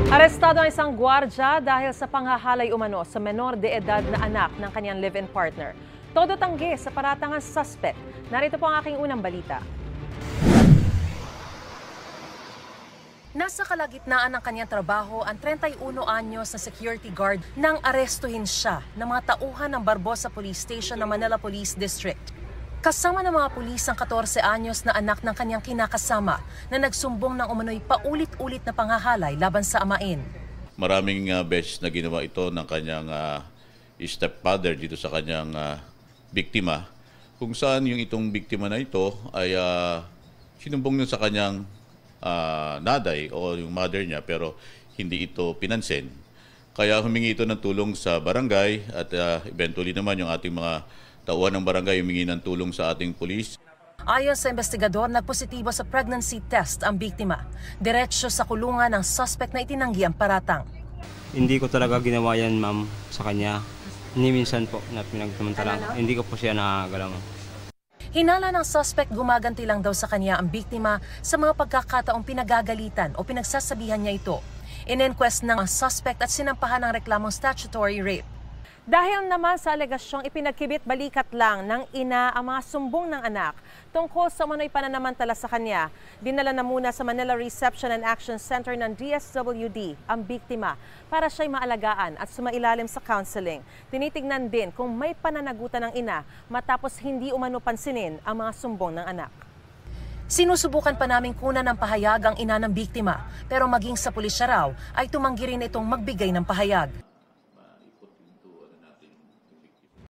Arestado ang isang gwardya dahil sa panghahalay umano sa menor de edad na anak ng kanyang live-in partner. Todo tanggi sa paratangang suspect. Narito po ang aking unang balita. Nasa kalagitnaan ng kanyang trabaho ang 31 anyos na security guard nang arestuhin siya ng mga tauhan ng Barbosa Police Station ng Manila Police District. Kasama ng mga pulis ang 14 anyos na anak ng kanyang kinakasama na nagsumbong ng umano'y paulit-ulit na panghahalay laban sa amain. Maraming beses na ginawa ito ng kanyang stepfather dito sa kanyang biktima, kung saan yung itong biktima na ito ay sinumbong niya sa kanyang naday o yung mother niya, pero hindi ito pinansin. Kaya humingi ito ng tulong sa barangay at eventually naman yung ating mga tauhan ng barangay humingi ng tulong sa ating pulis. Ayon sa investigador, nagpositibo sa pregnancy test ang biktima. Diretso sa kulungan ng suspect na itinanggi ang paratang. Hindi ko talaga ginawa yan, ma'am, sa kanya. Ni minsan po na pinagsamantalang. Hindi ko po siya nakagalaw. Hinala ng suspect gumaganti lang daw sa kanya ang biktima sa mga pagkakataong pinagagalitan o pinagsasabihan niya ito. In-inquest ng suspect at sinampahan ng reklamong statutory rape. Dahil naman sa alegasyong ipinagkibit balikat lang ng ina ang mga sumbong ng anak tungkol sa umano'y pananamantala sa kanya, dinala na muna sa Manila Reception and Action Center ng DSWD ang biktima para siya'y maalagaan at sumailalim sa counseling. Tinitignan din kung may pananagutan ng ina matapos hindi umano pansinin ang mga sumbong ng anak. Sinusubukan pa naming kunan ng pahayag ang ina ng biktima, pero maging sa pulisya raw ay tumanggi rin itong magbigay ng pahayag.